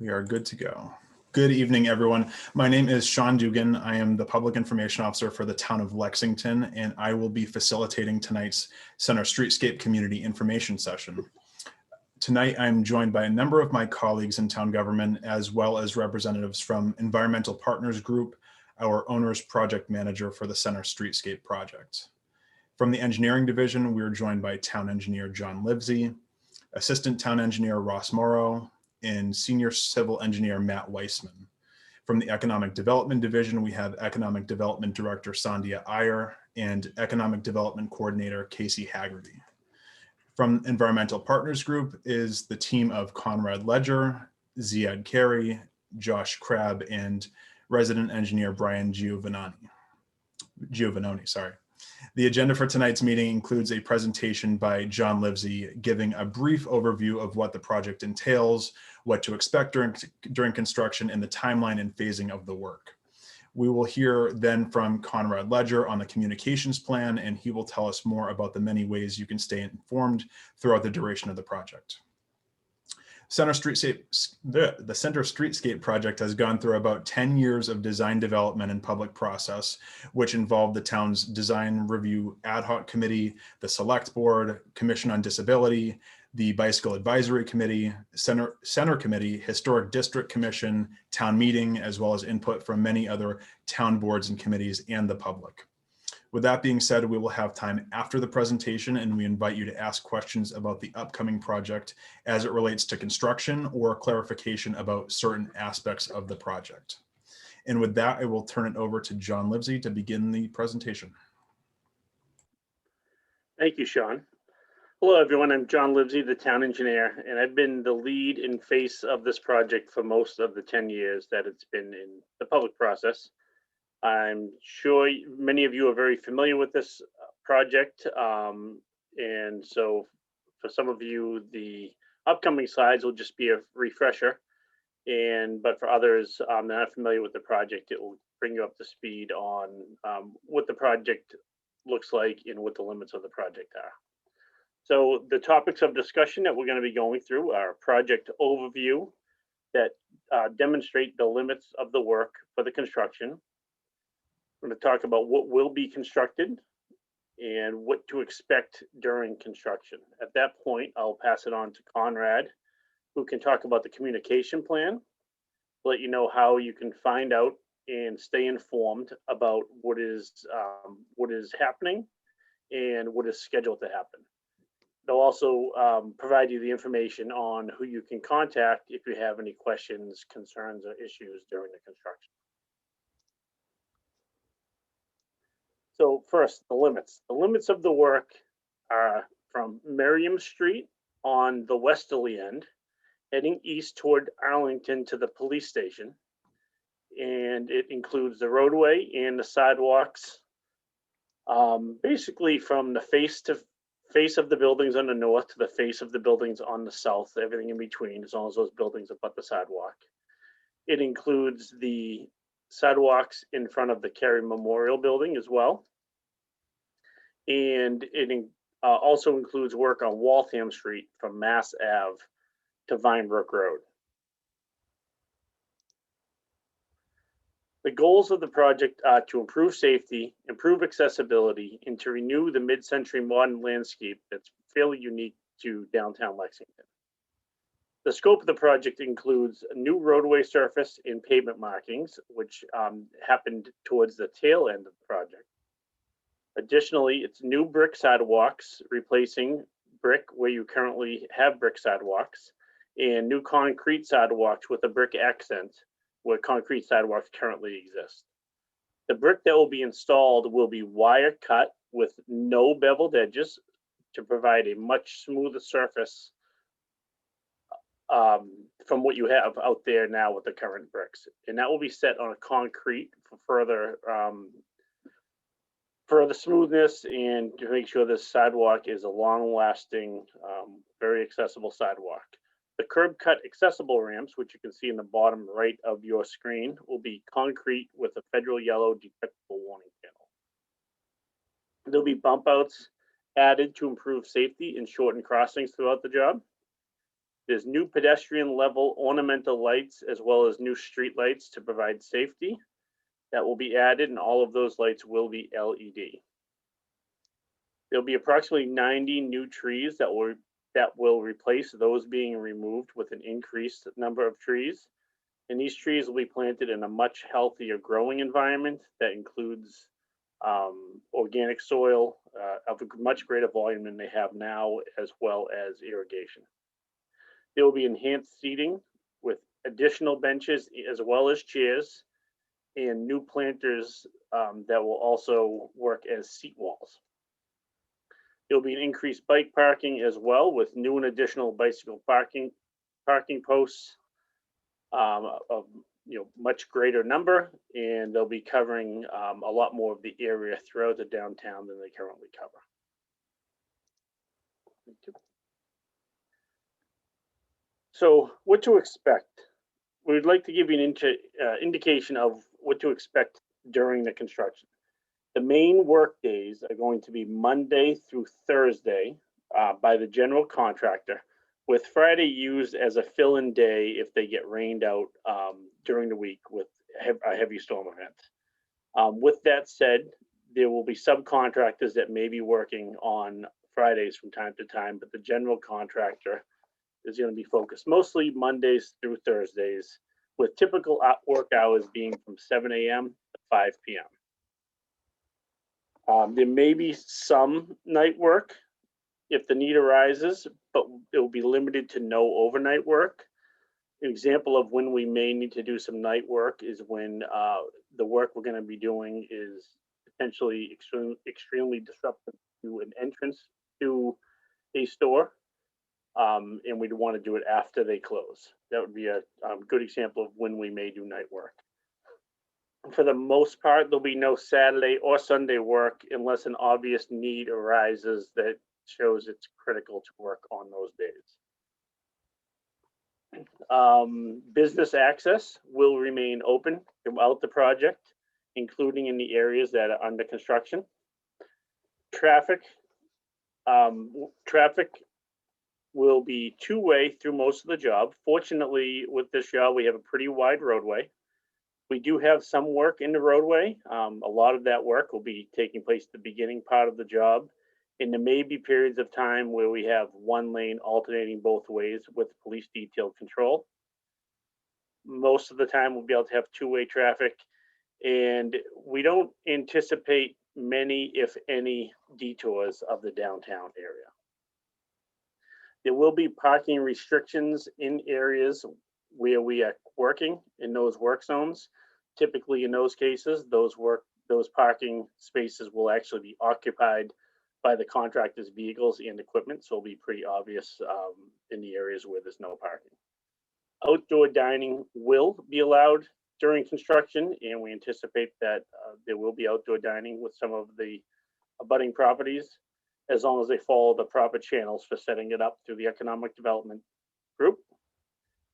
We are good to go. Good evening, everyone. My name is Sean Dugan. I am the Public Information Officer for the town of Lexington, and I will be facilitating tonight's Center Streetscape Community Information Session. Tonight, I'm joined by a number of my colleagues in town government, as well as representatives from Environmental Partners Group, our owner's project manager for the Center Streetscape Project. From the engineering division, we are joined by town engineer John Livesey, assistant town engineer Ross Morrow, and senior civil engineer Matt Weissman. From the economic development division, we have economic development director Sandhya Iyer and economic development coordinator Casey Haggerty. From Environmental Partners Group is the team of Conrad Ledger, Ziad Carey, Josh Crabb, and resident engineer Brian Giovanoni. The agenda for tonight's meeting includes a presentation by John Livesey giving a brief overview of what the project entails, what to expect during construction, and the timeline and phasing of the work. We will hear then from Conrad Ledger on the communications plan, and he will tell us more about the many ways you can stay informed throughout the duration of the project. The Center Streetscape Project has gone through about 10 years of design development and public process, which involved the town's design review ad hoc committee, the select board, commission on disability, the bicycle advisory committee, center committee, historic district commission, town meeting, as well as input from many other town boards and committees and the public. With that being said, we will have time after the presentation, and we invite you to ask questions about the upcoming project as it relates to construction or clarification about certain aspects of the project. And with that, I will turn it over to John Livesey to begin the presentation. Thank you, Sean. Hello, everyone. I'm John Livesey, the town engineer, and I've been the lead and face of this project for most of the 10 years that it's been in the public process. I'm sure many of you are very familiar with this project. And so for some of you, the upcoming slides will just be a refresher. But for others that are not familiar with the project, it will bring you up to speed on what the project looks like and what the limits of the project are. So the topics of discussion that we're going to be going through are project overview that demonstrate the limits of the work for the construction. We're going to talk about what will be constructed and what to expect during construction. At that point, I'll pass it on to Conrad, who can talk about the communication plan, let you know how you can find out and stay informed about what is happening and what is scheduled to happen. They'll also provide you the information on who you can contact if you have any questions, concerns, or issues during the construction. So first, the limits. The limits of the work are from Merriam Street on the westerly end, heading east toward Arlington to the police station. And it includes the roadway and the sidewalks, basically from the face of the buildings on the north to the face of the buildings on the south, everything in between, as long as those buildings abut the sidewalk. It includes the sidewalks in front of the Carey Memorial Building as well. And it also includes work on Waltham Street from Mass Ave to Vinebrook Road. The goals of the project are to improve safety, improve accessibility, and to renew the mid-century modern landscape that's fairly unique to downtown Lexington. The scope of the project includes a new roadway surface and pavement markings, which happened towards the tail end of the project. Additionally, it's new brick sidewalks, replacing brick where you currently have brick sidewalks, and new concrete sidewalks with a brick accent where concrete sidewalks currently exist. The brick that will be installed will be wire cut with no beveled edges to provide a much smoother surface from what you have out there now with the current bricks. And that will be set on a concrete for further smoothness and to make sure this sidewalk is a long-lasting, very accessible sidewalk. The curb cut accessible ramps, which you can see in the bottom right of your screen, will be concrete with a federal yellow detectable warning panel. There'll be bump outs added to improve safety and shorten crossings throughout the job. There's new pedestrian level ornamental lights as well as new street lights to provide safety that will be added, and all of those lights will be LED. There'll be approximately 90 new trees that will replace those being removed with an increased number of trees. And these trees will be planted in a much healthier growing environment that includes organic soil of a much greater volume than they have now, as well as irrigation. There will be enhanced seating with additional benches as well as chairs and new planters that will also work as seat walls. There will be an increased bike parking as well with new and additional bicycle parking posts of much greater number, and they'll be covering a lot more of the area throughout the downtown than they currently cover. So what to expect? We'd like to give you an indication of what to expect during the construction. The main work days are going to be Monday through Thursday by the general contractor, with Friday used as a fill-in day if they get rained out during the week with a heavy storm event. With that said, there will be subcontractors that may be working on Fridays from time to time, but the general contractor is going to be focused mostly Mondays through Thursdays, with typical work hours being from 7 a.m. to 5 p.m. There may be some night work if the need arises, but it will be limited to no overnight work. An example of when we may need to do some night work is when the work we're going to be doing is potentially extremely disruptive to an entrance to a store, and we'd want to do it after they close. That would be a good example of when we may do night work. For the most part, there'll be no Saturday or Sunday work unless an obvious need arises that shows it's critical to work on those days. Business access will remain open throughout the project, including in the areas that are under construction. Traffic will be two-way through most of the job. Fortunately, with this job, we have a pretty wide roadway. We do have some work in the roadway. A lot of that work will be taking place at the beginning part of the job. And there may be periods of time where we have one lane alternating both ways with police detailed control. Most of the time, we'll be able to have two-way traffic. And we don't anticipate many, if any, detours of the downtown area. There will be parking restrictions in areas where we are working in those work zones. Typically, in those cases, those parking spaces will actually be occupied by the contractor's vehicles and equipment, so it'll be pretty obvious in the areas where there's no parking. Outdoor dining will be allowed during construction, and we anticipate that there will be outdoor dining with some of the abutting properties, as long as they follow the proper channels for setting it up through the economic development group.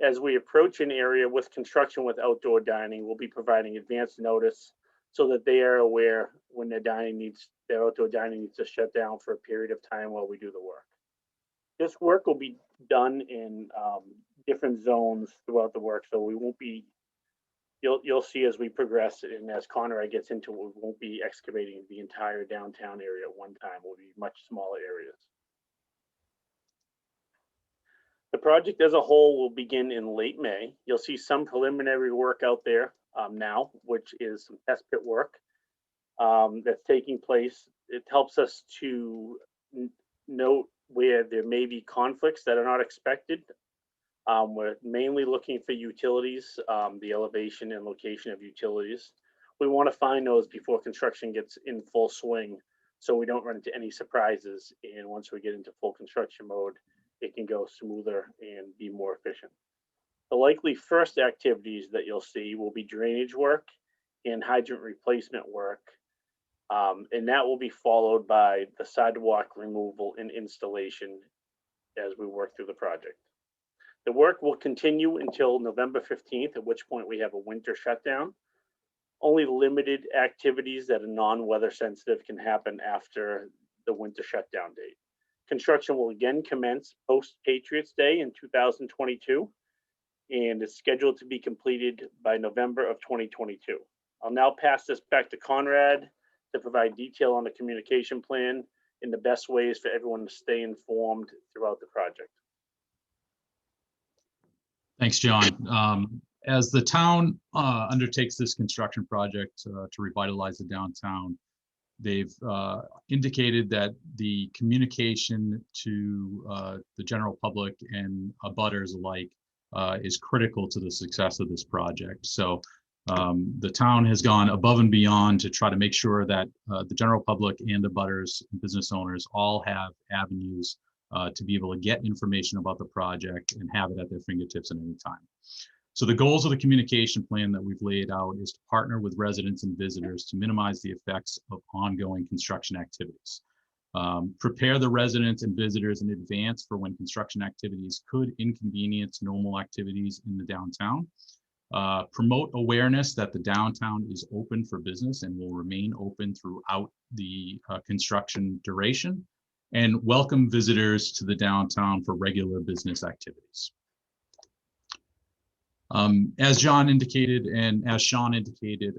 As we approach an area with construction with outdoor dining, we'll be providing advance notice so that they are aware when their outdoor dining needs to shut down for a period of time while we do the work. This work will be done in different zones throughout the work, so we won't be, you'll see as we progress and as Conrad gets into it, we won't be excavating the entire downtown area at one time. We'll be much smaller areas. The project as a whole will begin in late May. You'll see some preliminary work out there now, which is some test pit work that's taking place. It helps us to note where there may be conflicts that are not expected. We're mainly looking for utilities, the elevation and location of utilities. We want to find those before construction gets in full swing, so we don't run into any surprises. And once we get into full construction mode, it can go smoother and be more efficient. The likely first activities that you'll see will be drainage work and hydrant replacement work. And that will be followed by the sidewalk removal and installation as we work through the project. The work will continue until November 15th, at which point we have a winter shutdown. Only limited activities that are non-weather sensitive can happen after the winter shutdown date. Construction will again commence post-Patriots Day in 2022 and is scheduled to be completed by November of 2022. I'll now pass this back to Conrad to provide detail on the communication plan and the best ways for everyone to stay informed throughout the project. Thanks, John. As the town undertakes this construction project to revitalize the downtown, they've indicated that the communication to the general public and abutters alike is critical to the success of this project. So the town has gone above and beyond to try to make sure that the general public and abutters and business owners all have avenues to be able to get information about the project and have it at their fingertips at any time. So the goals of the communication plan that we've laid out is to partner with residents and visitors to minimize the effects of ongoing construction activities. Prepare the residents and visitors in advance for when construction activities could inconvenience normal activities in the downtown. Promote awareness that the downtown is open for business and will remain open throughout the construction duration, and welcome visitors to the downtown for regular business activities. As John indicated and as Sean indicated,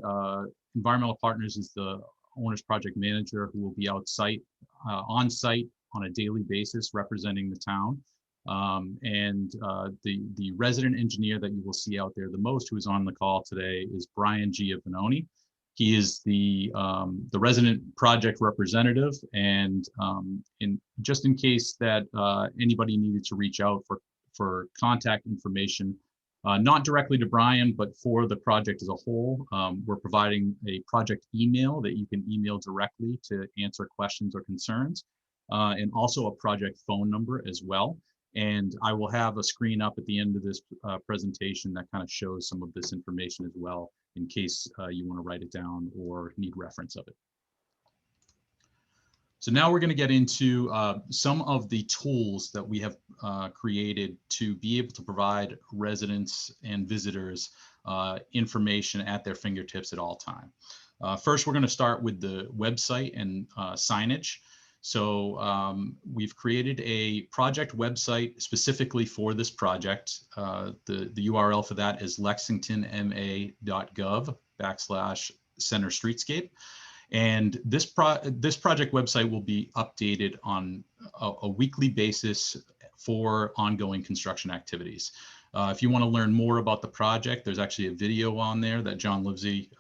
Environmental Partners is the owner's project manager who will be on site on a daily basis representing the town. The resident engineer that you will see out there the most, who is on the call today, is Brian Giovanoni. He is the resident project representative, and just in case that anybody needed to reach out for contact information, not directly to Brian, but for the project as a whole, we're providing a project email that you can email directly to answer questions or concerns, and also a project phone number as well. And I will have a screen up at the end of this presentation that kind of shows some of this information as well, in case you want to write it down or need reference of it. So now we're going to get into some of the tools that we have created to be able to provide residents and visitors information at their fingertips at all time. First, we're going to start with the website and signage. So we've created a project website specifically for this project. The URL for that is LexingtonMA.gov /CenterStreetscape. And this project website will be updated on a weekly basis for ongoing construction activities. If you want to learn more about the project, there's actually a video on there that John Livesey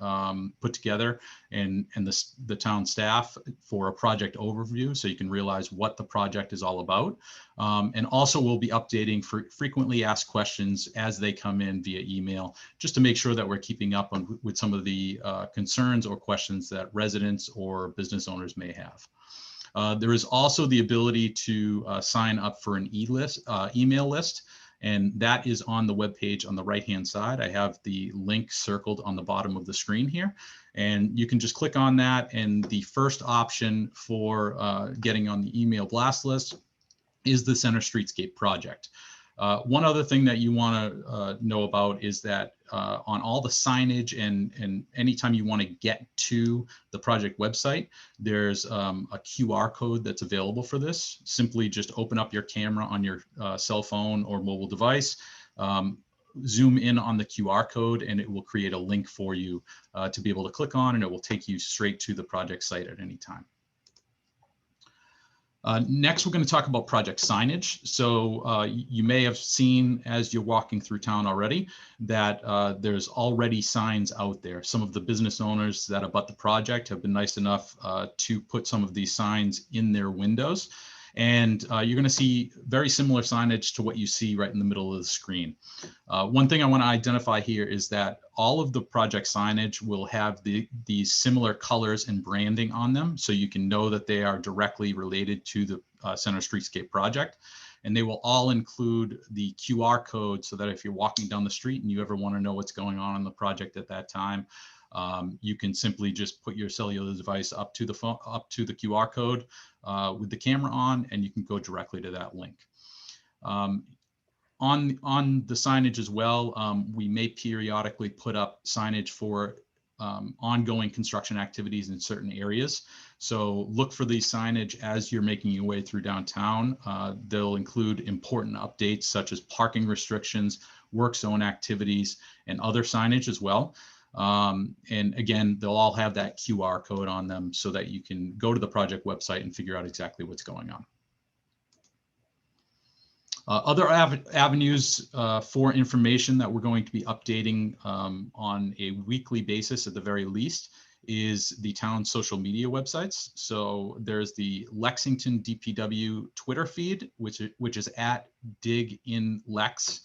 put together and the town staff for a project overview, so you can realize what the project is all about. And also we'll be updating for frequently asked questions as they come in via email, just to make sure that we're keeping up with some of the concerns or questions that residents or business owners may have. There is also the ability to sign up for an email list. And that is on the webpage on the right-hand side. I have the link circled on the bottom of the screen here. And you can just click on that. And the first option for getting on the email blast list is the Center Streetscape Project. One other thing that you want to know about is that on all the signage and anytime you want to get to the project website, there's a QR code that's available for this. Simply just open up your camera on your cell phone or mobile device, zoom in on the QR code, and it will create a link for you to be able to click on, and it will take you straight to the project site at any time. Next, we're going to talk about project signage. So you may have seen as you're walking through town already that there's already signs out there. Some of the business owners that abut the project have been nice enough to put some of these signs in their windows. And you're going to see very similar signage to what you see right in the middle of the screen. One thing I want to identify here is that all of the project signage will have these similar colors and branding on them, so you can know that they are directly related to the Center Streetscape project. And they will all include the QR code, so that if you're walking down the street and you ever want to know what's going on the project at that time, you can simply just put your cellular device up to the phone, up to the QR code with the camera on, and you can go directly to that link. On the signage as well, we may periodically put up signage for ongoing construction activities in certain areas. So look for these signage as you're making your way through downtown. They'll include important updates such as parking restrictions, work zone activities, and other signage as well. And again, they'll all have that QR code on them so that you can go to the project website and figure out exactly what's going on. Other avenues for information that we're going to be updating on a weekly basis at the very least is the town's social media websites. So there's the Lexington DPW Twitter feed, which is at DigInLex.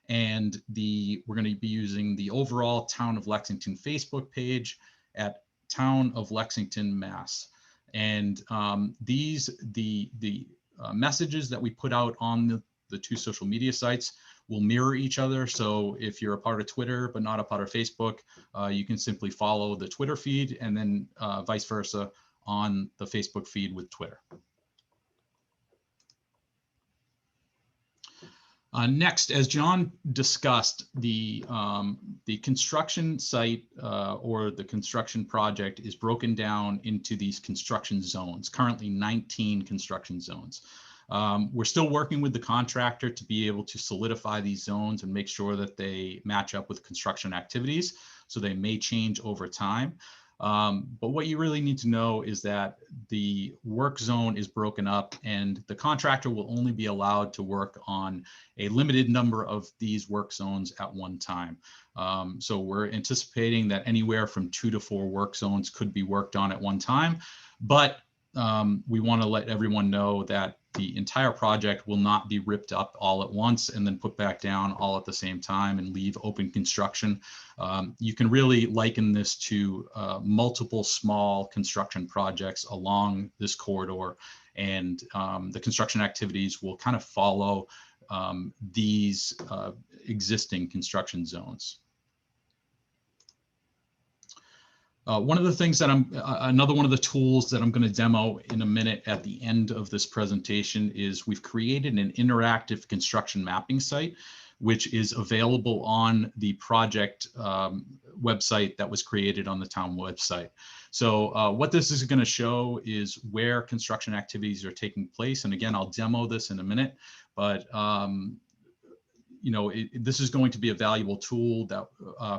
And we're going to be using the overall Town of Lexington Facebook page at Town of Lexington, Mass. And the messages that we put out on the two social media sites will mirror each other. So if you're a part of Twitter but not a part of Facebook, you can simply follow the Twitter feed and then vice versa on the Facebook feed with Twitter. Next, as John discussed, the construction site or the construction project is broken down into these construction zones, currently 19 construction zones. We're still working with the contractor to be able to solidify these zones and make sure that they match up with construction activities. So they may change over time. But what you really need to know is that the work zone is broken up and the contractor will only be allowed to work on a limited number of these work zones at one time. So we're anticipating that anywhere from 2 to 4 work zones could be worked on at one time. But we want to let everyone know that the entire project will not be ripped up all at once and then put back down all at the same time and leave open construction. You can really liken this to multiple small construction projects along this corridor, and the construction activities will kind of follow these existing construction zones. One of the things that another one of the tools that I'm going to demo in a minute at the end of this presentation is we've created an interactive construction mapping site, which is available on the project website that was created on the town website. So what this is going to show is where construction activities are taking place. And again, I'll demo this in a minute, but you know, this is going to be a valuable tool that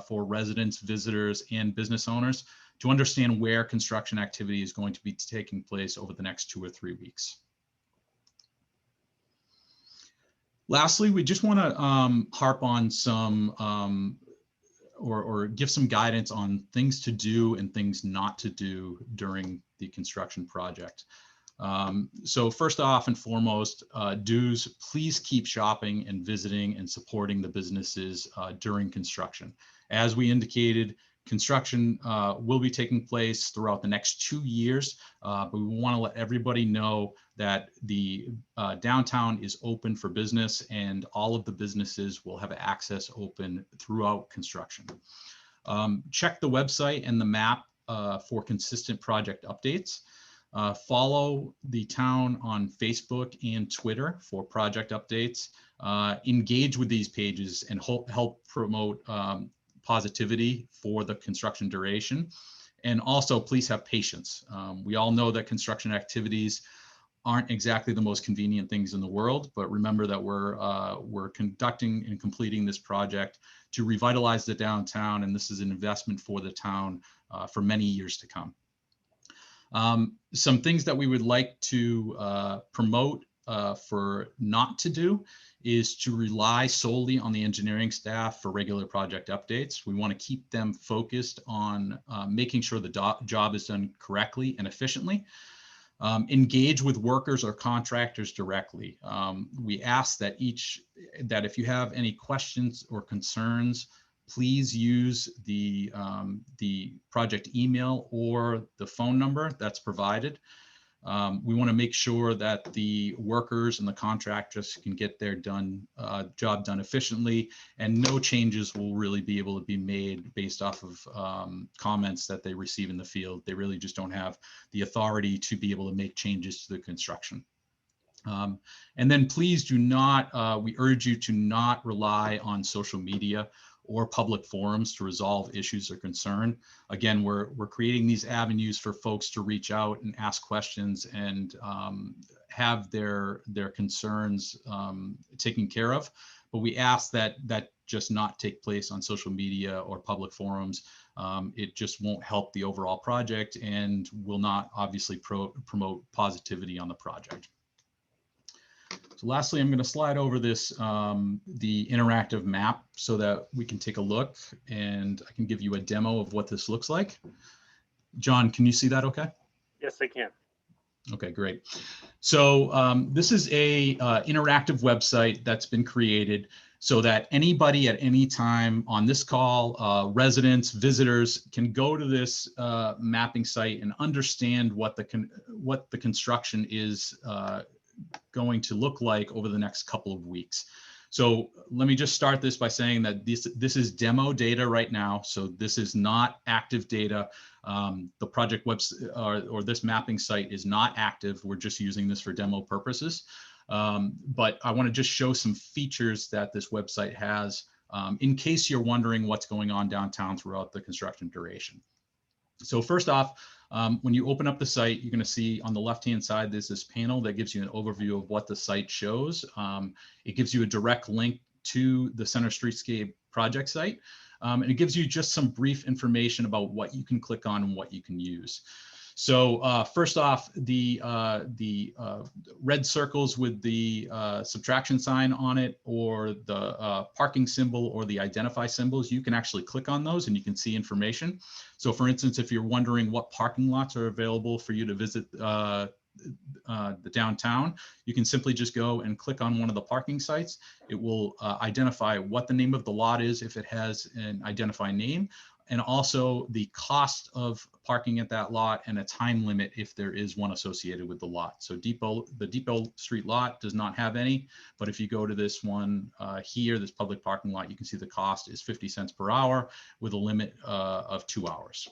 for residents, visitors, and business owners to understand where construction activity is going to be taking place over the next 2 or 3 weeks. Lastly, we just want to harp on some or give some guidance on things to do and things not to do during the construction project. So first off and foremost, do's, please keep shopping and visiting and supporting the businesses during construction. As we indicated, construction will be taking place throughout the next 2 years, but we want to let everybody know that the downtown is open for business and all of the businesses will have access open throughout construction. Check the website and the map for consistent project updates. Follow the town on Facebook and Twitter for project updates. Engage with these pages and help promote positivity for the construction duration. And also, please have patience. We all know that construction activities aren't exactly the most convenient things in the world, but remember that we're conducting and completing this project to revitalize the downtown, and this is an investment for the town for many years to come. Some things that we would like to promote for not to do is to rely solely on the engineering staff for regular project updates. We want to keep them focused on making sure the job is done correctly and efficiently. Engage with workers or contractors directly. We ask that if you have any questions or concerns, please use the project email or the phone number that's provided. We want to make sure that the workers and the contractors can get their job done efficiently, and no changes will really be able to be made based off of comments that they receive in the field. They really just don't have the authority to be able to make changes to the construction. And then please do not, we urge you to not rely on social media or public forums to resolve issues or concern. Again, we're creating these avenues for folks to reach out and ask questions and have their concerns taken care of. But we ask that just not take place on social media or public forums. It just won't help the overall project and will not obviously promote positivity on the project. So lastly, I'm going to slide over this, the interactive map so that we can take a look and I can give you a demo of what this looks like. John, can you see that okay? Yes, I can. Okay, great. So this is a interactive website that's been created so that anybody at any time on this call, residents, visitors, can go to this mapping site and understand what the construction is going to look like over the next couple of weeks. So let me just start this by saying that this is demo data right now. So this is not active data. The project website or this mapping site is not active. We're just using this for demo purposes. But I want to just show some features that this website has in case you're wondering what's going on downtown throughout the construction duration. So first off, when you open up the site, you're going to see on the left-hand side, there's this panel that gives you an overview of what the site shows. It gives you a direct link to the Center Streetscape project site. And it gives you just some brief information about what you can click on and what you can use. So first off, the red circles with the subtraction sign on it, or the parking symbol or the identify symbols, you can actually click on those and you can see information. So for instance, if you're wondering what parking lots are available for you to visit the downtown, you can simply just go and click on one of the parking sites. It will identify what the name of the lot is if it has an identify name, and also the cost of parking at that lot and a time limit if there is one associated with the lot. So the Depot Street lot does not have any, but if you go to this one here, this public parking lot, you can see the cost is 50 cents per hour with a limit of 2 hours.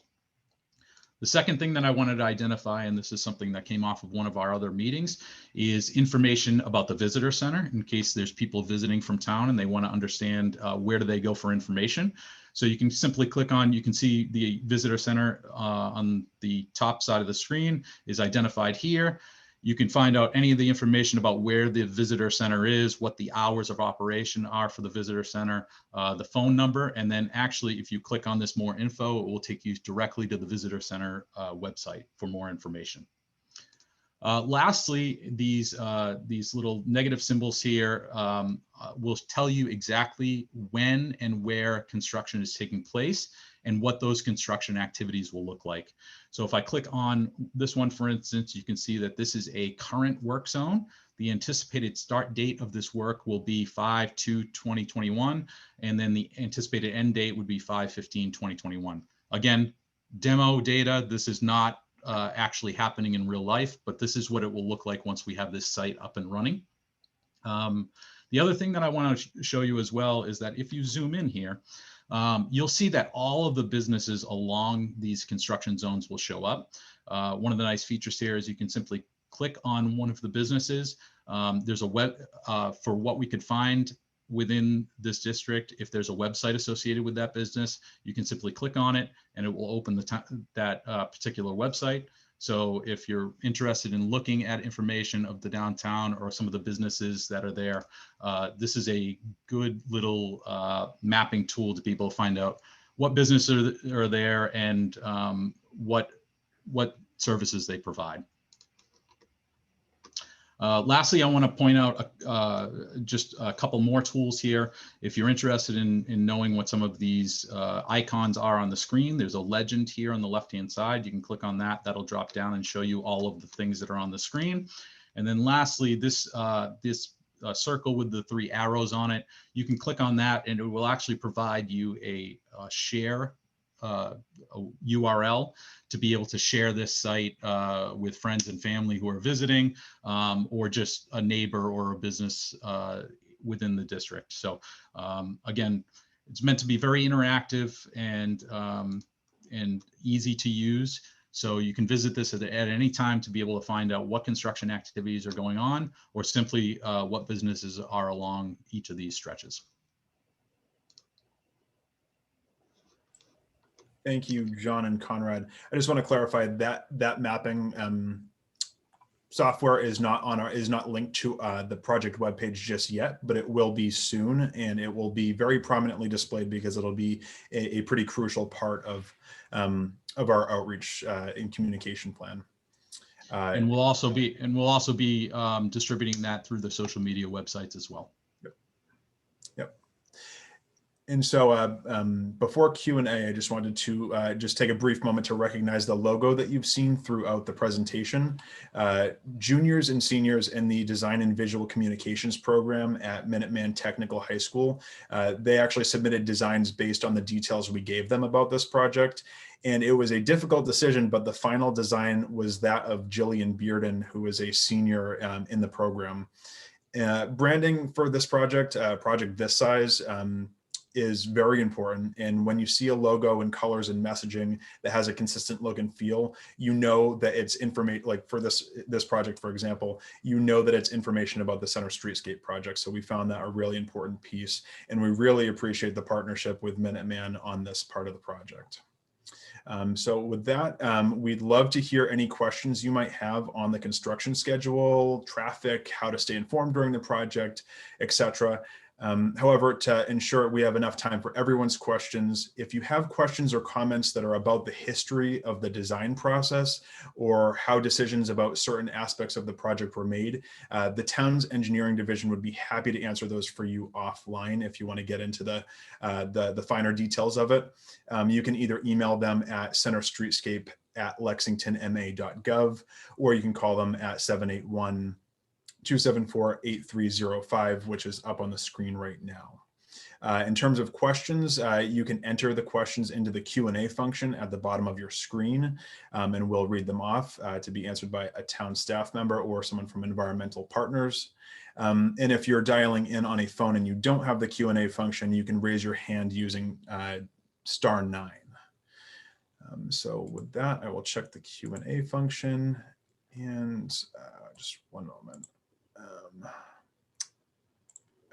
The second thing that I wanted to identify, and this is something that came off of one of our other meetings, is information about the visitor center in case there's people visiting from town and they want to understand where do they go for information. So you can simply click on, you can see the visitor center on the top side of the screen is identified here. You can find out any of the information about where the visitor center is, what the hours of operation are for the visitor center, the phone number, and then actually if you click on this more info, it will take you directly to the visitor center website for more information. Lastly, these little negative symbols here will tell you exactly when and where construction is taking place and what those construction activities will look like. So if I click on this one, for instance, you can see that this is a current work zone. The anticipated start date of this work will be 5/2/2021, and then the anticipated end date would be 5/15/2021. Again, demo data, this is not actually happening in real life, but this is what it will look like once we have this site up and running. The other thing that I want to show you as well is that if you zoom in here, you'll see that all of the businesses along these construction zones will show up. One of the nice features here is you can simply click on one of the businesses. There's a web for what we could find within this district. If there's a website associated with that business, you can simply click on it and it will open that particular website. So if you're interested in looking at information of the downtown or some of the businesses that are there, this is a good little mapping tool to be able to find out what businesses are there and what services they provide. Lastly, I want to point out just a couple more tools here. If you're interested in knowing what some of these icons are on the screen, there's a legend here on the left-hand side. You can click on that. That'll drop down and show you all of the things that are on the screen. And then lastly, this circle with the 3 arrows on it, you can click on that and it will actually provide you a share a URL to be able to share this site with friends and family who are visiting, or just a neighbor or a business within the district. So again, it's meant to be very interactive and easy to use. So you can visit this at any time to be able to find out what construction activities are going on, or simply what businesses are along each of these stretches. Thank you, John and Conrad. I just want to clarify that mapping software is not linked to the project webpage just yet, but it will be soon, and it will be very prominently displayed because it'll be a pretty crucial part of our outreach and communication plan. And we'll also be distributing that through the social media websites as well. Yep. And so before Q&A, I just wanted to just take a brief moment to recognize the logo that you've seen throughout the presentation. Juniors and seniors in the Design and Visual Communications program at Minuteman Technical High School, they actually submitted designs based on the details we gave them about this project. And it was a difficult decision, but the final design was that of Jillian Bearden, who is a senior in the program. Branding for this project this size, is very important. And when you see a logo and colors and messaging that has a consistent look and feel, you know that it's information, like for this project, for example, you know that it's information about the Center Streetscape project. So we found that a really important piece, and we really appreciate the partnership with Minuteman on this part of the project. So with that, we'd love to hear any questions you might have on the construction schedule, traffic, how to stay informed during the project, etc. However, to ensure we have enough time for everyone's questions, if you have questions or comments that are about the history of the design process or how decisions about certain aspects of the project were made, the town's engineering division would be happy to answer those for you offline if you want to get into the finer details of it. You can either email them at CenterStreetscape@LexingtonMA.gov, or you can call them at 781-274-8305, which is up on the screen right now. In terms of questions, you can enter the questions into the Q&A function at the bottom of your screen, and we'll read them off to be answered by a town staff member or someone from Environmental Partners. And if you're dialing in on a phone and you don't have the Q&A function, you can raise your hand using *9. So with that, I will check the Q&A function, and just one moment.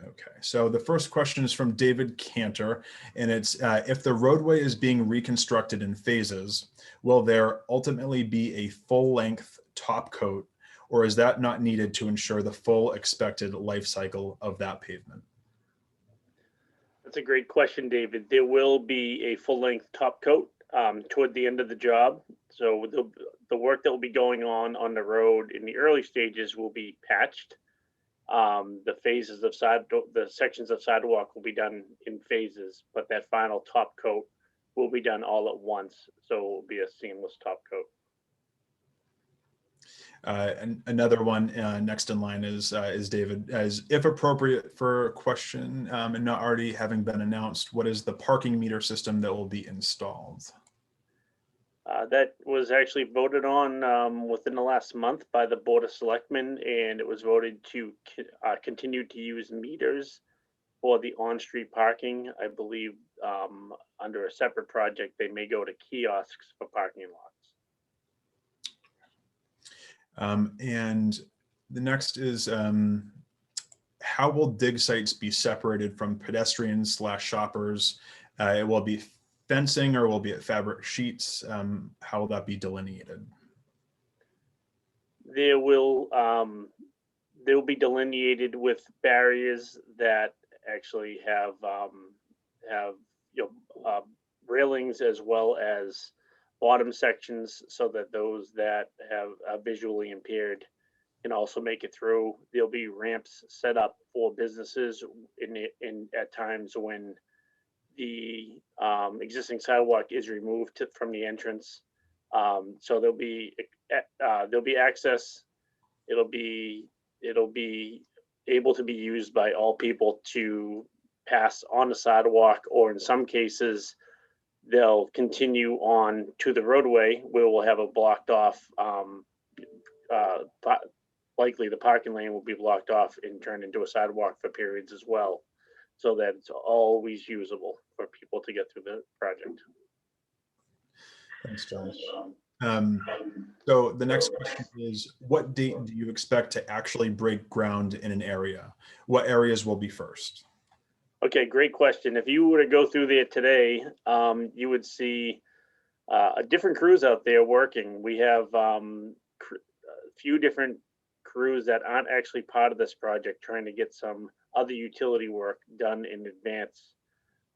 Okay, so the first question is from David Cantor, and it's if the roadway is being reconstructed in phases, will there ultimately be a full-length top coat, or is that not needed to ensure the full expected life cycle of that pavement? That's a great question, David. There will be a full-length top coat toward the end of the job. So the work that will be going on the road in the early stages will be patched. The phases of the sections of sidewalk will be done in phases, but that final top coat will be done all at once. So it will be a seamless top coat. And another one next in line is David, as if appropriate for a question and not already having been announced, what is the parking meter system that will be installed? That was actually voted on within the last month by the Board of Selectmen, and it was voted to continue to use meters for the on-street parking. I believe under a separate project, they may go to kiosks for parking lots. And the next is, how will dig sites be separated from pedestrians / shoppers? It will be fencing, or will be at fabric sheets? How will that be delineated? They will be delineated with barriers that actually have railings as well as bottom sections, so that those that are visually impaired can also make it through. There'll be ramps set up for businesses at times when the existing sidewalk is removed from the entrance. So there'll be access. It'll be able to be used by all people to pass on the sidewalk, or in some cases, they'll continue on to the roadway where we'll have a blocked off. Likely the parking lane will be blocked off and turned into a sidewalk for periods as well, so that it's always usable for people to get through the project. Thanks, John. So the next question is, what date do you expect to actually break ground in an area? What areas will be first? Okay, great question. If you were to go through there today, you would see different crews out there working. We have a few different crews that aren't actually part of this project trying to get some other utility work done in advance.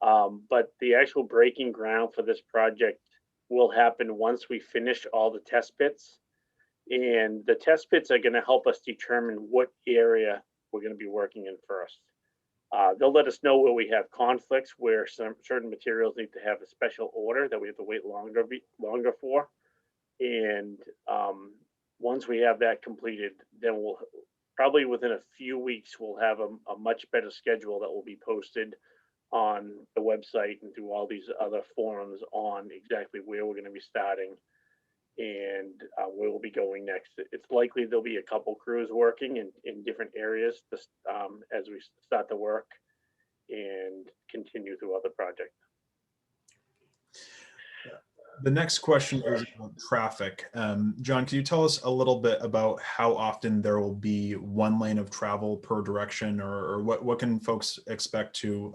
But the actual breaking ground for this project will happen once we finish all the test pits. And the test pits are going to help us determine what area we're going to be working in first. They'll let us know where we have conflicts, where some certain materials need to have a special order that we have to wait longer for. And once we have that completed, then we'll probably within a few weeks, we'll have a much better schedule that will be posted on the website and through all these other forums on exactly where we're going to be starting and where we'll be going next. It's likely there'll be a couple crews working in different areas just, as we start the work and continue throughout the project. The next question is about traffic. John, can you tell us a little bit about how often there will be one lane of travel per direction, or what can folks expect to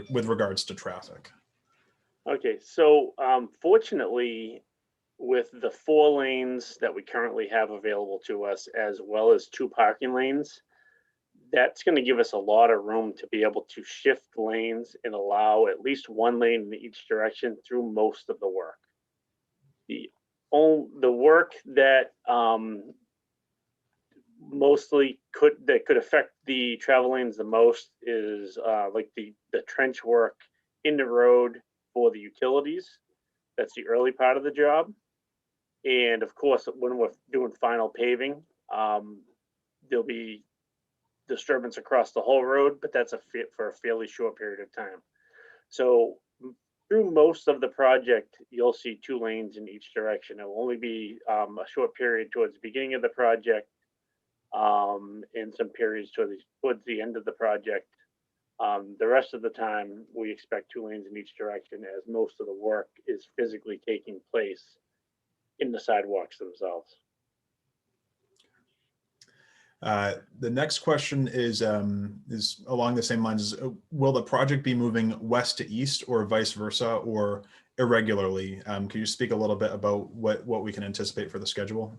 with regards to traffic? Okay, so fortunately, with the 4 lanes that we currently have available to us, as well as 2 parking lanes, that's going to give us a lot of room to be able to shift lanes and allow at least 1 lane in each direction through most of the work. The work that mostly could affect the travel lanes the most is like the trench work in the road for the utilities. That's the early part of the job. And of course, when we're doing final paving, there'll be disturbance across the whole road, but that's for a fairly short period of time. So through most of the project, you'll see 2 lanes in each direction. It will only be a short period towards the beginning of the project, and some periods towards the end of the project. The rest of the time, we expect 2 lanes in each direction, as most of the work is physically taking place in the sidewalks themselves. The next question is along the same lines. Will the project be moving west to east or vice versa, or irregularly? Can you speak a little bit about what we can anticipate for the schedule?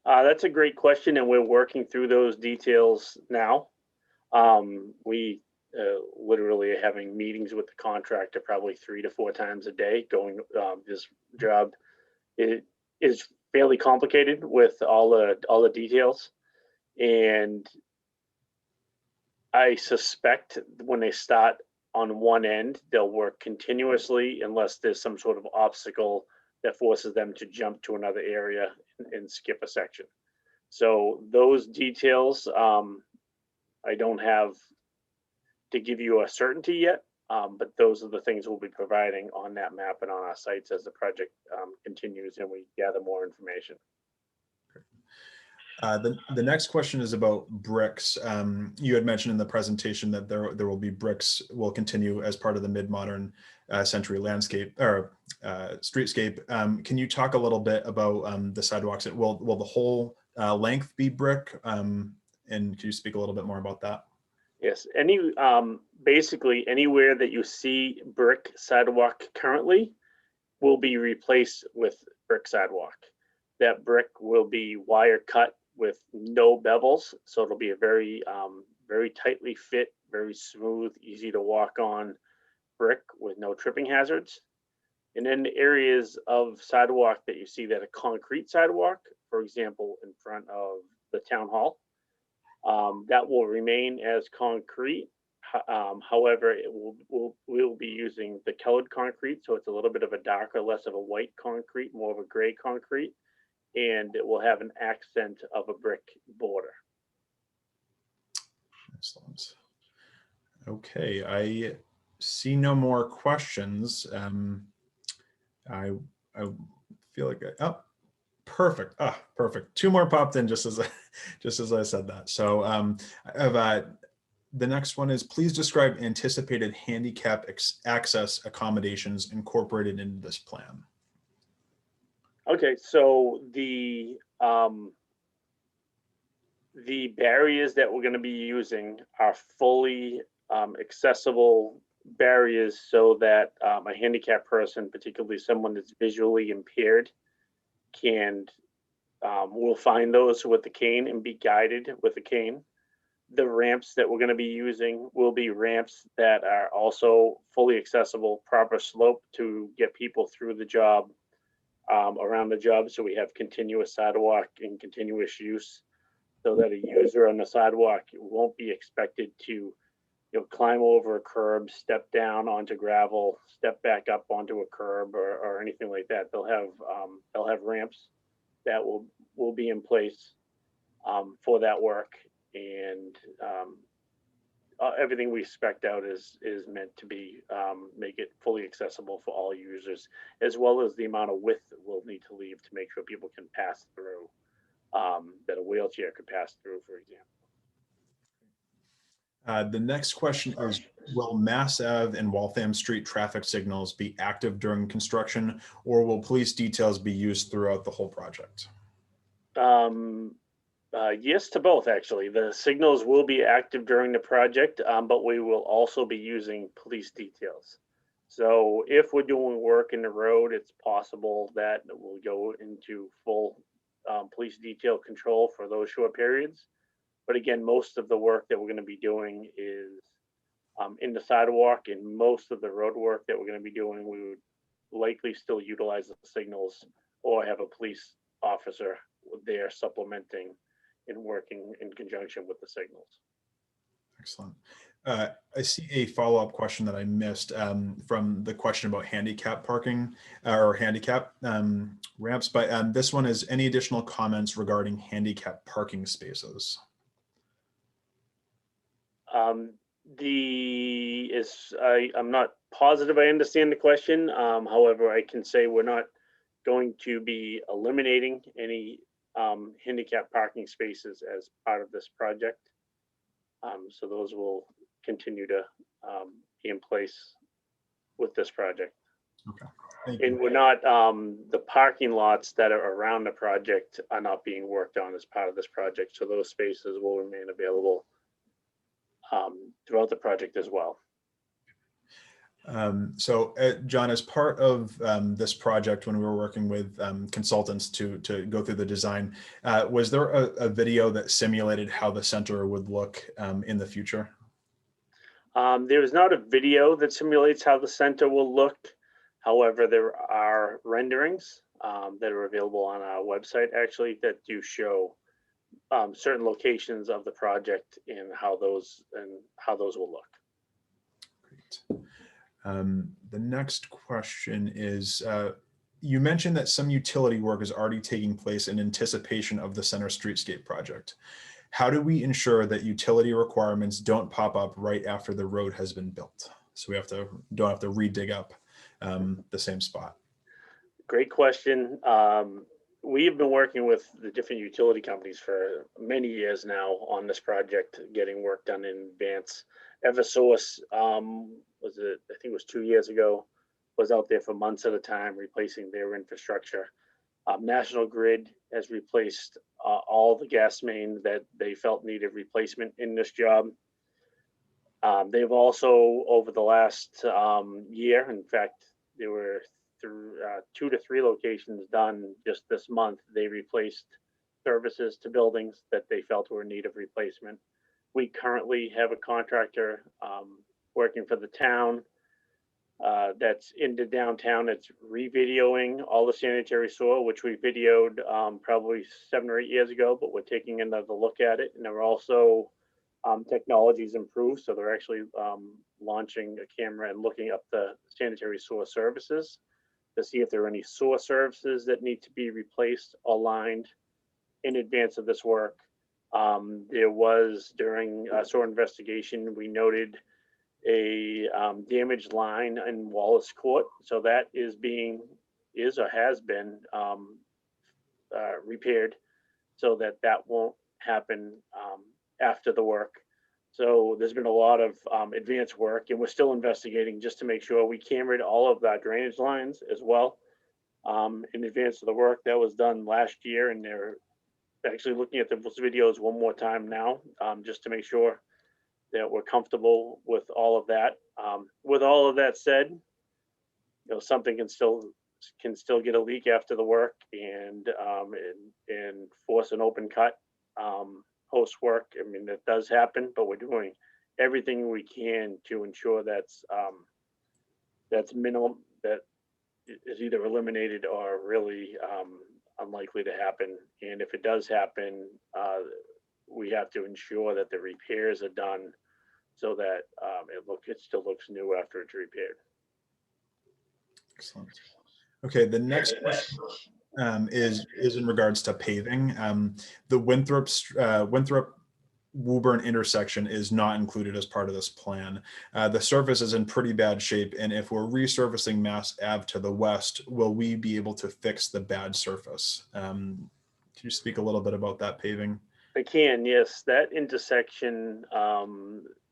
That's a great question, and we're working through those details now. We literally are having meetings with the contractor probably 3 to 4 times a day. This job is fairly complicated with all the details. And I suspect when they start on one end, they'll work continuously unless there's some sort of obstacle that forces them to jump to another area and skip a section. So those details, I don't have to give you a certainty yet, but those are the things we'll be providing on that map and on our sites as the project continues and we gather more information. The next question is about bricks. You had mentioned in the presentation that there will be bricks will continue as part of the mid-modern century landscape or streetscape. Can you talk a little bit about the sidewalks? Will the whole length be brick? And can you speak a little bit more about that? Yes, basically anywhere that you see brick sidewalk currently will be replaced with brick sidewalk. That brick will be wire cut with no bevels, so it'll be a very tightly fit, very smooth, easy to walk on brick with no tripping hazards. And then the areas of sidewalk that you see that are concrete sidewalk, for example, in front of the town hall, that will remain as concrete. However, we'll be using the colored concrete, so it's a little bit of a darker, less of a white concrete, more of a gray concrete, and it will have an accent of a brick border. Excellent. Okay, I see no more questions. I feel like perfect. Perfect. 2 more popped in just as I said that. So I have the next one is, please describe anticipated handicap access accommodations incorporated into this plan. Okay, so the barriers that we're going to be using are fully accessible barriers so that a handicapped person, particularly someone that's visually impaired, can will find those with the cane and be guided with the cane. The ramps that we're going to be using will be ramps that are also fully accessible, proper slope to get people through the job, around the job. So we have continuous sidewalk and continuous use, so that a user on the sidewalk won't be expected to climb over a curb, step down onto gravel, step back up onto a curb, or anything like that. They'll have ramps that will be in place for that work, and everything we spec'd out is meant to be make it fully accessible for all users, as well as the amount of width we'll need to leave to make sure people can pass through, that a wheelchair could pass through, for example. The next question is, will Mass Ave and Waltham Street traffic signals be active during construction, or will police details be used throughout the whole project? Yes to both, actually. The signals will be active during the project, but we will also be using police details. So if we're doing work in the road, it's possible that we'll go into full police detail control for those short periods. But again, most of the work that we're going to be doing is in the sidewalk, and most of the road work that we're going to be doing, we would likely still utilize the signals or have a police officer there supplementing and working in conjunction with the signals. Excellent. I see a follow-up question that I missed from the question about handicap parking or handicap ramps, but this one is, any additional comments regarding handicap parking spaces? I'm not positive I understand the question. However, I can say we're not going to be eliminating any handicap parking spaces as part of this project. So those will continue to be in place with this project. Okay. Thank And you. we're not, the parking lots that are around the project are not being worked on as part of this project. So those spaces will remain available throughout the project as well. John, as part of this project, when we were working with consultants to go through the design, was there a video that simulated how the center would look in the future? There is not a video that simulates how the center will look. However, there are renderings that are available on our website, actually, that do show certain locations of the project and how those will look. Great. The next question is, you mentioned that some utility work is already taking place in anticipation of the Center Streetscape project. How do we ensure that utility requirements don't pop up right after the road has been built, so we don't have to re-dig up the same spot? Great question. We have been working with the different utility companies for many years now on this project, getting work done in advance. Eversource, I think it was 2 years ago, was out there for months at a time replacing their infrastructure. National Grid has replaced all the gas main that they felt needed replacement in this job. They've also, over the last year, in fact, there were 2 to 3 locations done just this month. They replaced services to buildings that they felt were in need of replacement. We currently have a contractor working for the town that's into downtown. It's re-videoing all the sanitary sewer, which we videoed probably 7 or 8 years ago, but we're taking another look at it. And they're also technology's improved, so they're actually launching a camera and looking up the sanitary sewer services to see if there are any sewer services that need to be replaced or lined in advance of this work. There was, during a sewer investigation, we noted a damaged line in Wallace Court, so that is or has been repaired, so that won't happen after the work. So there's been a lot of advanced work, and we're still investigating just to make sure. We cameraed all of that drainage lines as well in advance of the work that was done last year, and they're actually looking at those videos one more time now just to make sure that we're comfortable with all of that. With all of that said, you know, something can still get a leak after the work and force an open cut post work. I mean, that does happen, but we're doing everything we can to ensure that's minimal, that is either eliminated or really unlikely to happen. And if it does happen, we have to ensure that the repairs are done so that it still looks new after it's repaired. Excellent. Okay, the next question is in regards to paving. The Winthrop Woburn intersection is not included as part of this plan. The surface is in pretty bad shape, and if we're resurfacing Mass Ave to the west, will we be able to fix the bad surface? Can you speak a little bit about that paving? I can, yes. That intersection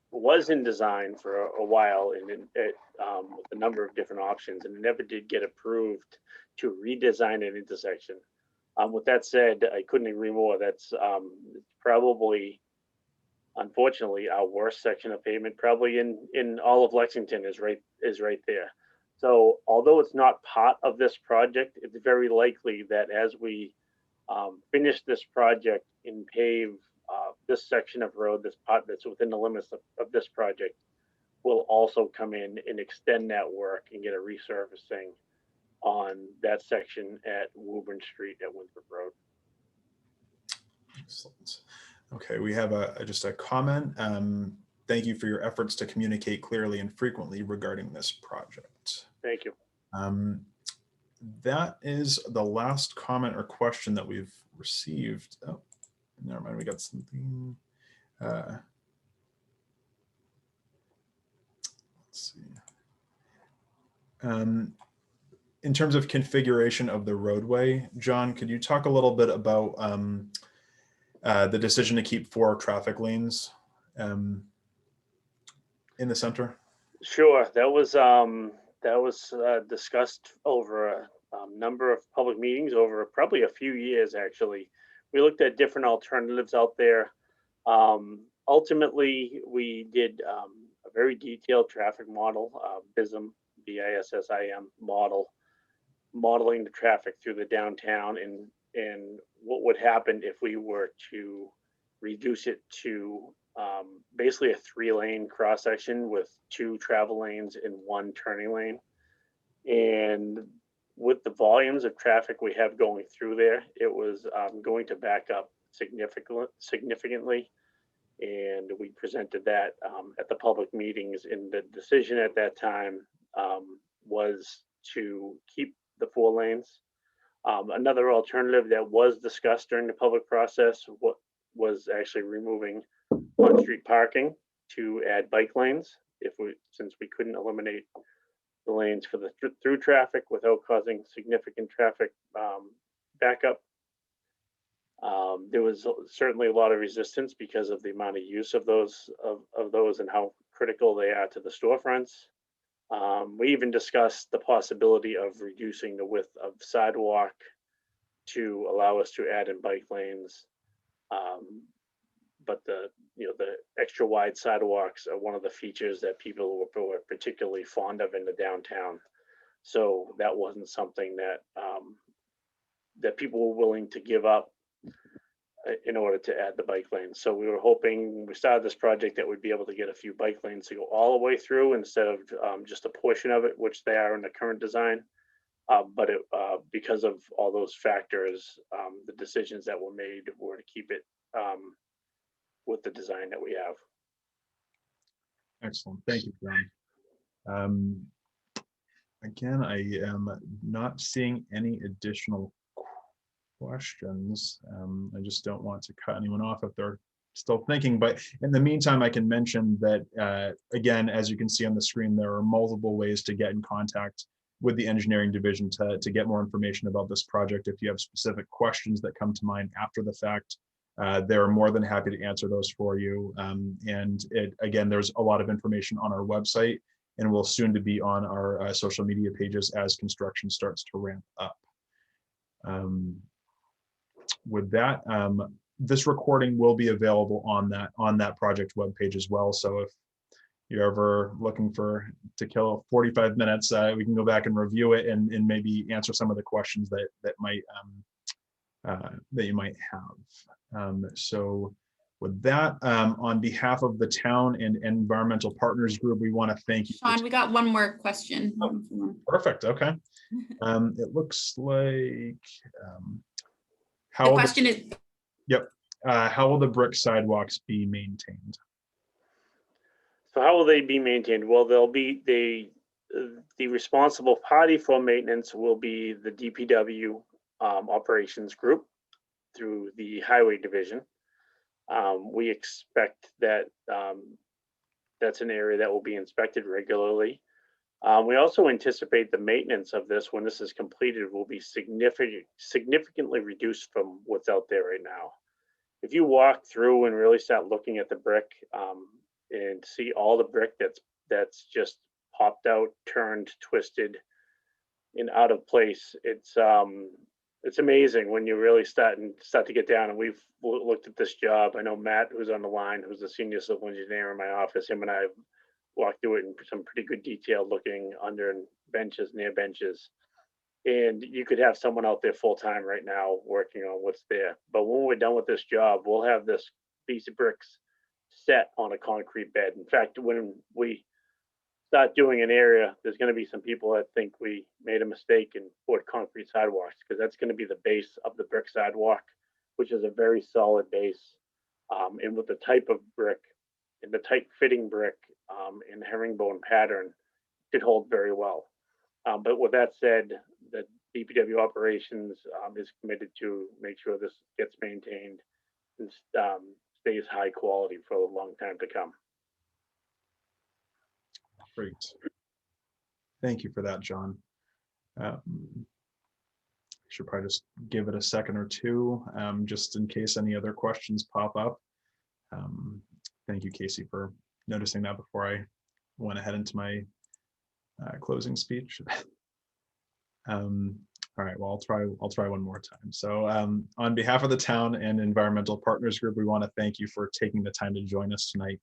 was in design for a while, and with a number of different options, and it never did get approved to redesign an intersection. With that said, I couldn't agree more. That's probably, unfortunately, our worst section of pavement, probably in all of Lexington, is right there. So although it's not part of this project, it's very likely that as we finish this project and pave this section of road, this part that's within the limits of this project, will also come in and extend that work and get a resurfacing on that section at Woburn Street at Winthrop Road. Excellent. Okay, we have just a comment. Thank you for your efforts to communicate clearly and frequently regarding this project. Thank you. That is the last comment or question that we've received. Oh, never mind, we got something. Let's see. In terms of configuration of the roadway, John, could you talk a little bit about the decision to keep 4 traffic lanes in the center? Sure, that was discussed over a number of public meetings over probably a few years. Actually, we looked at different alternatives out there. Ultimately, we did a very detailed traffic model, BISM, BISSIM model, modeling the traffic through the downtown and what would happen if we were to reduce it to basically a 3-lane cross section with 2 travel lanes and 1 turning lane. And with the volumes of traffic we have going through there, it was going to back up significantly. And we presented that at the public meetings, and the decision at that time was to keep the 4 lanes. Another alternative that was discussed during the public process was actually removing on-street parking to add bike lanes, since we couldn't eliminate the lanes for the through traffic without causing significant traffic backup. There was certainly a lot of resistance because of the amount of use of those and how critical they are to the storefronts. We even discussed the possibility of reducing the width of sidewalk to allow us to add in bike lanes. But the extra wide sidewalks are one of the features that people were particularly fond of in the downtown. So that wasn't something that that people were willing to give up in order to add the bike lanes. So we were hoping when we started this project that we'd be able to get a few bike lanes to go all the way through instead of just a portion of it, which they are in the current design. But because of all those factors, the decisions that were made were to keep it with the design that we have. Excellent. Thank you, John. Again, I am not seeing any additional questions. I just don't want to cut anyone off if they're still thinking, but in the meantime, I can mention that, again, as you can see on the screen, there are multiple ways to get in contact with the engineering division to get more information about this project. If you have specific questions that come to mind after the fact, they're more than happy to answer those for you. And again, there's a lot of information on our website and will soon to be on our social media pages as construction starts to ramp up. With that, this recording will be available on that project webpage as well. So you're ever looking to kill 45 minutes, we can go back and review it and maybe answer some of the questions that might that you might have. So with that, on behalf of the town and environmental partners group, we want to thank you. Sean, we got one more question. Oh, perfect. Okay. It looks like The question is, yep. How will the brick sidewalks be maintained? So how will they be maintained? Well, they'll be the responsible party for maintenance will be the DPW operations group through the highway division. We expect that that's an area that will be inspected regularly. We also anticipate the maintenance of this, when this is completed, will be significantly reduced from what's out there right now. If you walk through and really start looking at the brick and see all the brick that's just popped out, turned, twisted, and out of place, it's amazing when you really start to get down. And we've looked at this job. I know Matt, who's on the line, who's the senior civil engineer in my office, him and I walked through it in some pretty good detail, looking under benches, near benches. And you could have someone out there full time right now working on what's there. But when we're done with this job, we'll have this piece of bricks set on a concrete bed. In fact, when we start doing an area, there's going to be some people that think we made a mistake and poured concrete sidewalks, because that's going to be the base of the brick sidewalk, which is a very solid base. And with the type of brick and the tight fitting brick and herringbone pattern, it hold very well. But with that said, the DPW operations is committed to make sure this gets maintained and stays high quality for a long time to come. Great. Thank you for that, John. Should probably just give it a second or two, just in case any other questions pop up. Thank you, Casey, for noticing that before I went ahead into my closing speech. All right, well, I'll try one more time. So on behalf of the town and environmental partners group, we want to thank you for taking the time to join us tonight.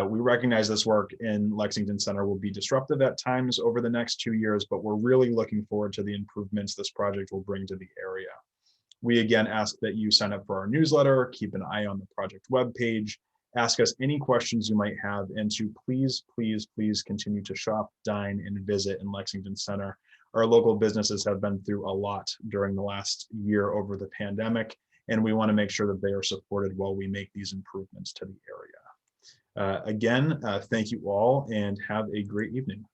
We recognize this work in Lexington Center will be disruptive at times over the next 2 years, but we're really looking forward to the improvements this project will bring to the area. We again ask that you sign up for our newsletter, keep an eye on the project webpage, ask us any questions you might have, and to please, please, please continue to shop, dine, and visit in Lexington Center. Our local businesses have been through a lot during the last year over the pandemic, and we want to make sure that they are supported while we make these improvements to the area. Again, thank you all and have a great evening.